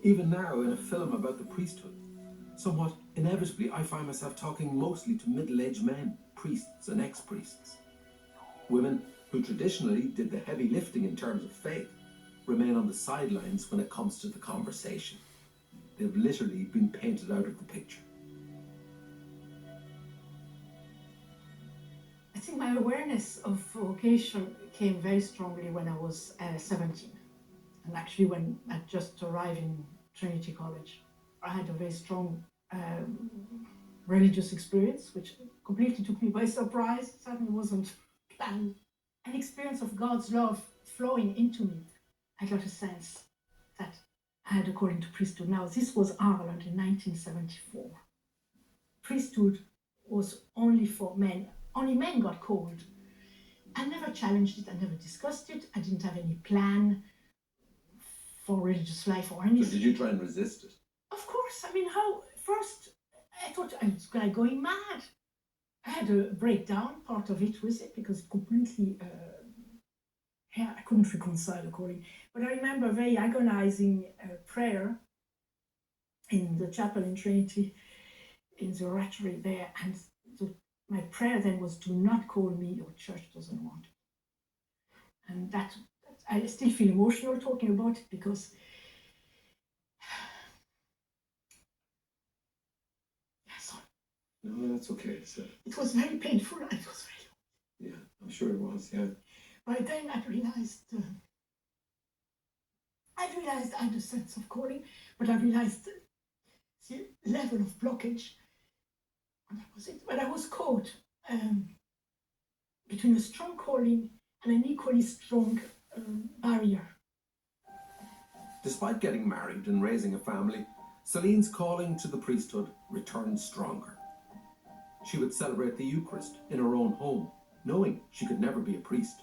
Even now, in a film about the priesthood, somewhat inevitably I find myself talking mostly to middle-aged men, priests and ex-priests. Women who traditionally did the heavy lifting in terms of faith remain on the sidelines when it comes to the conversation. They've literally been painted out of the picture. I think my awareness of vocation came very strongly when I was 17. And actually when I just arrived in Trinity College. I had a very strong religious experience, which completely took me by surprise. It certainly wasn't planned. An experience of God's love flowing into me. I got a sense that I had a calling to priesthood. Now, this was Ireland in 1974. Priesthood was only for men. Only men got called. I never challenged it. I never discussed it. I didn't have any plan for religious life or anything. So did you try and resist it? Of course. I mean, first, I thought I was going mad. I had a breakdown, part of it with it, because completely, I couldn't reconcile the calling. But I remember a very agonizing prayer in the chapel in Trinity, in the oratory there, and my prayer then was, do not call me, your church doesn't want it. And that, I still feel emotional talking about it because No, that's okay. So it was very painful. It was very yeah, I'm sure it was. Yeah. By then I realized I had a sense of calling, but I realized the level of blockage, and that was it. But I was caught between a strong calling and an equally strong barrier. Despite getting married and raising a family, Soline's calling to the priesthood returned stronger. She would celebrate the Eucharist in her own home, knowing she could never be a priest.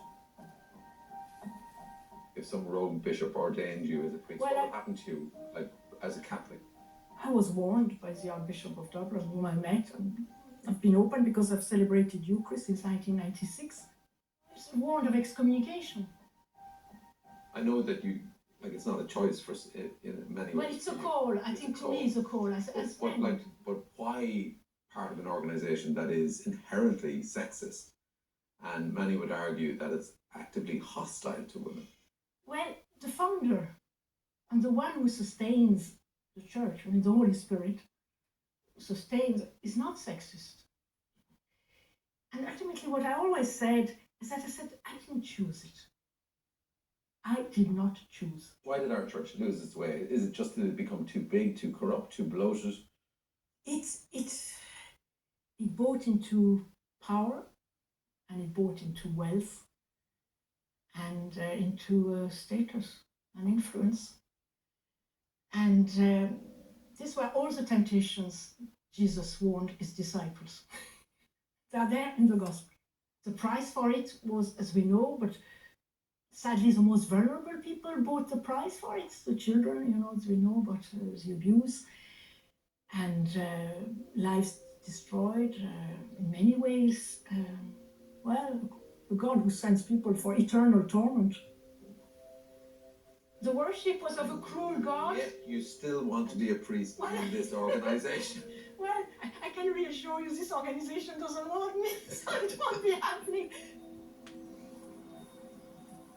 If some rogue bishop ordained you as a priest, what would happen to you, like, as a Catholic? I was warned by the Archbishop of Dublin, whom I met, and I've been open because I've celebrated Eucharist since 1996. I was warned of excommunication. I know that you, like, it's not a choice for in many ways. Well, it's a call. I think to me it's a call. But why part of an organisation that is inherently sexist, and many would argue that it's actively hostile to women? Well, the founder and the one who sustains the church, I mean the Holy Spirit, sustains, is not sexist. And ultimately what I always said is that I didn't choose it. I did not choose. Why did our church lose its way? Is it just that it become too big, too corrupt, too bloated? It bought into power, and it bought into wealth, and into status and influence. And these were all the temptations Jesus warned his disciples. They are there in the gospel. The price for it was, as we know, but sadly the most vulnerable people bought the price for it. The children, as we know, but the abuse and lives destroyed in many ways. The God who sends people for eternal torment. The worship was of a cruel God. Yet you still want to be a priest in this organisation. Well, I can reassure you this organisation doesn't want me, so it won't be happening.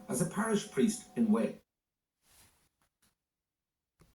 As a parish priest in Way,